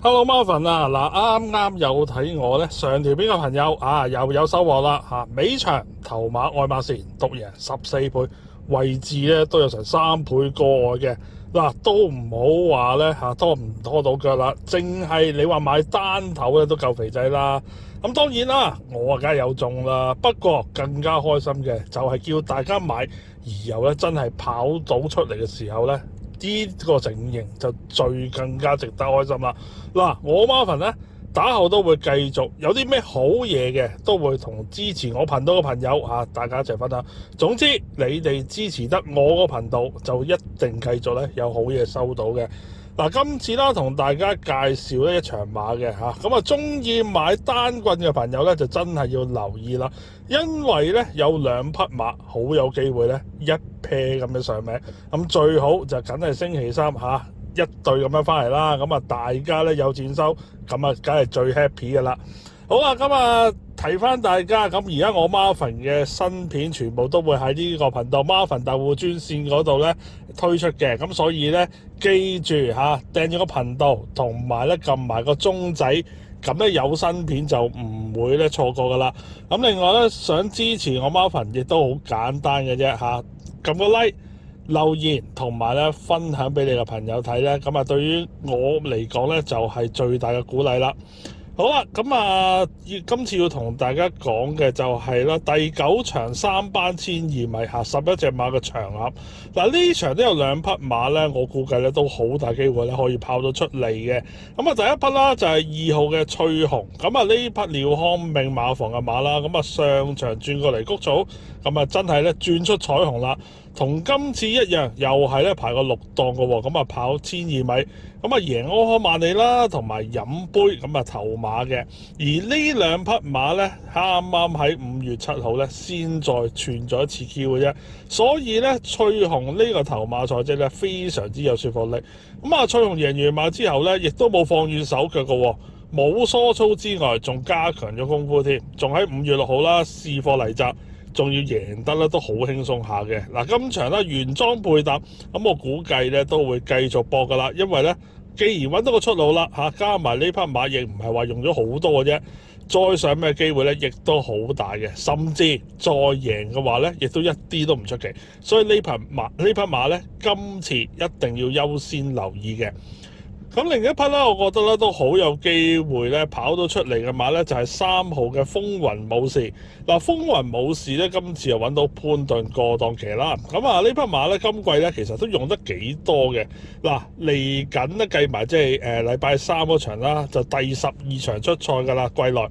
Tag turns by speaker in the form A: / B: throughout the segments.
A: Hello Marvin啊，嗱啱啱有睇我咧上條片嘅朋友啊，又有收穫啦嚇！尾場頭馬愛馬仕獨贏14倍，位置咧都有成3倍過外嘅嗱，都唔好話咧嚇拖唔拖到腳啦，淨係你話買單頭咧都夠肥仔啦。咁當然啦，我梗係有中啦，不過更加開心嘅就係叫大家買，而又咧真係跑到出嚟嘅時候咧。呢個情形就更加值得開心啦！嗱，我 Marvin 咧打後都會繼續有啲咩好嘢嘅，都會同支持我頻道嘅朋友大家一齊分享。總之，你哋支持得我個頻道，就一定繼續咧有好嘢收到嘅。嗱，今次啦，同大家介紹呢一場馬嘅咁啊，中意買單棍嘅朋友咧，就真係要留意啦，因為咧有2匹馬好有機會咧一 pair 咁樣上名，咁最好就梗係星期三一對咁樣翻嚟啦，咁啊大家咧有錢收，咁啊梗係最 happy 噶啦。好啦，咁啊提翻大家，咁而家我 Marvin 嘅新片全部都會喺呢個頻道 Marvin 豆腐專線嗰度咧推出嘅，咁所以咧記住訂咗個頻道，同埋咧撳埋個鐘仔，咁咧有新片就唔會咧錯過噶啦。咁另外咧想支持我 Marvin 亦都好簡單嘅啫撳個 like、留言同埋咧分享俾你嘅朋友睇咧，咁啊對於我嚟講咧就係最大嘅鼓勵啦。好啦，咁啊，今次要同大家講嘅就係啦，第9場3班12米11隻馬嘅場合。嗱，呢場都有2匹馬咧，我估計咧都好大機會咧可以跑到出嚟嘅。咁啊，第一匹啦就係2號嘅翠紅，咁啊呢匹廖康明馬房嘅馬啦，咁啊上場轉過嚟谷草，咁啊真係咧轉出彩虹啦，同今次一樣，又係咧排個6檔嘅喎，咁啊跑1200米，咁啊贏柯可曼利啦，同埋飲杯咁啊頭馬嘅。而呢2匹馬咧，啱啱喺5月7號咧先再傳咗一次 Q 嘅啫，所以咧翠紅呢個頭馬賽績咧非常之有說服力。咁啊翠紅贏完馬之後咧，亦都冇放軟手腳嘅喎，冇疏操之外，仲加強咗功夫添，仲喺5月6號啦試貨嚟襲。仲要贏得咧都好輕鬆下嘅。嗱，今場咧原裝配搭，咁我估計咧都會繼續搏噶啦，因為咧既然揾到個出路啦加埋呢匹馬亦唔係話用咗好多嘅啫，再上咩機會咧亦都好大嘅，甚至再贏嘅話咧亦都一啲都唔出奇，所以呢匹馬咧今次一定要優先留意嘅。咁另一匹啦，我覺得咧都好有機會咧跑到出嚟嘅馬咧，就係3號嘅風雲武士。嗱，風雲武士咧今次又揾到潘頓過檔騎啦。咁啊呢匹馬咧今季咧其實都用得幾多嘅。嗱，嚟緊咧計埋即係禮拜3嗰場啦，就第12場出賽㗎啦季內。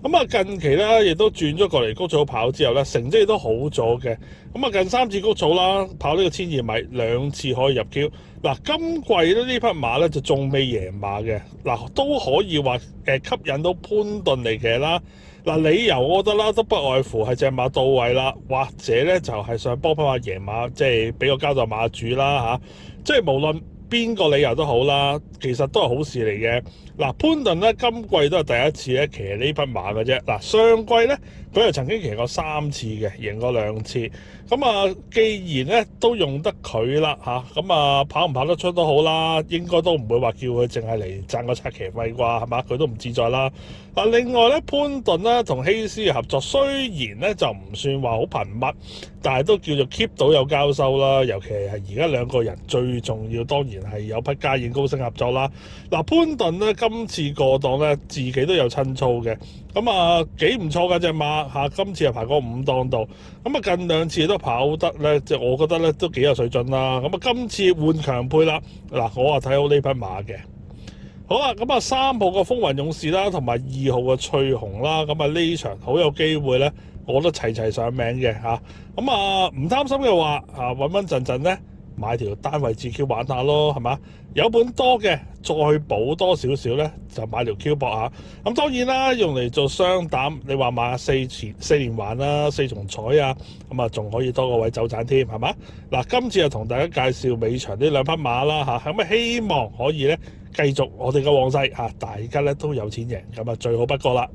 A: 咁啊近期咧亦都轉咗過嚟谷草跑之後咧，成績亦都好咗嘅。咁啊近3次谷草啦，跑呢個1200米2次可以入 Q。嗱，今季咧呢匹馬咧就仲未贏馬嘅，嗱都可以話吸引到潘頓嚟騎啦。嗱，理由我覺得啦，都不外乎係隻馬到位啦，或者咧就係想幫匹馬贏馬，即係俾個交代馬主啦即係無論邊個理由都好啦，其實都係好事嚟嘅。嗱，潘頓咧今季都係第一次咧騎呢匹馬嘅啫。嗱，上季咧佢又曾經騎過3次嘅，贏過2次。咁啊，既然咧都用得佢啦咁啊跑唔跑得出都好啦，應該都唔會話叫佢淨係嚟賺個拆騎費啩，係嘛？佢都唔自在啦。嗱，另外咧潘頓咧同希斯嘅合作雖然咧就唔算話好頻密，但係都叫做 keep 到有交收啦。尤其係而家2個人最重要，當然係有匹家燕高升合作啦。嗱，潘頓咧今次過檔咧自己都有親操嘅，咁啊幾唔錯㗎隻馬今次又排過5檔度，咁啊近2次都跑得咧，即係我覺得咧都幾有水準啦。咁啊今次換強配啦，嗱我啊睇好呢匹馬嘅。好啦，咁啊3號嘅風雲勇士啦，同埋2號嘅翠紅啦，咁啊呢場好有機會咧，我都齊上名嘅咁啊唔貪心嘅話穩穩陣陣咧買條單位至 Q 玩下咯，係嘛？有本多嘅再補多少少咧，就買條 Q 博下。咁當然啦，用嚟做雙膽，你話買4連環啦、4重彩啊，咁啊仲可以多個位走盞添，係嘛？嗱，今次就同大家介紹尾場呢2匹馬啦咁啊希望可以咧繼續我哋嘅旺勢大家咧都有錢贏，咁啊最好不過啦。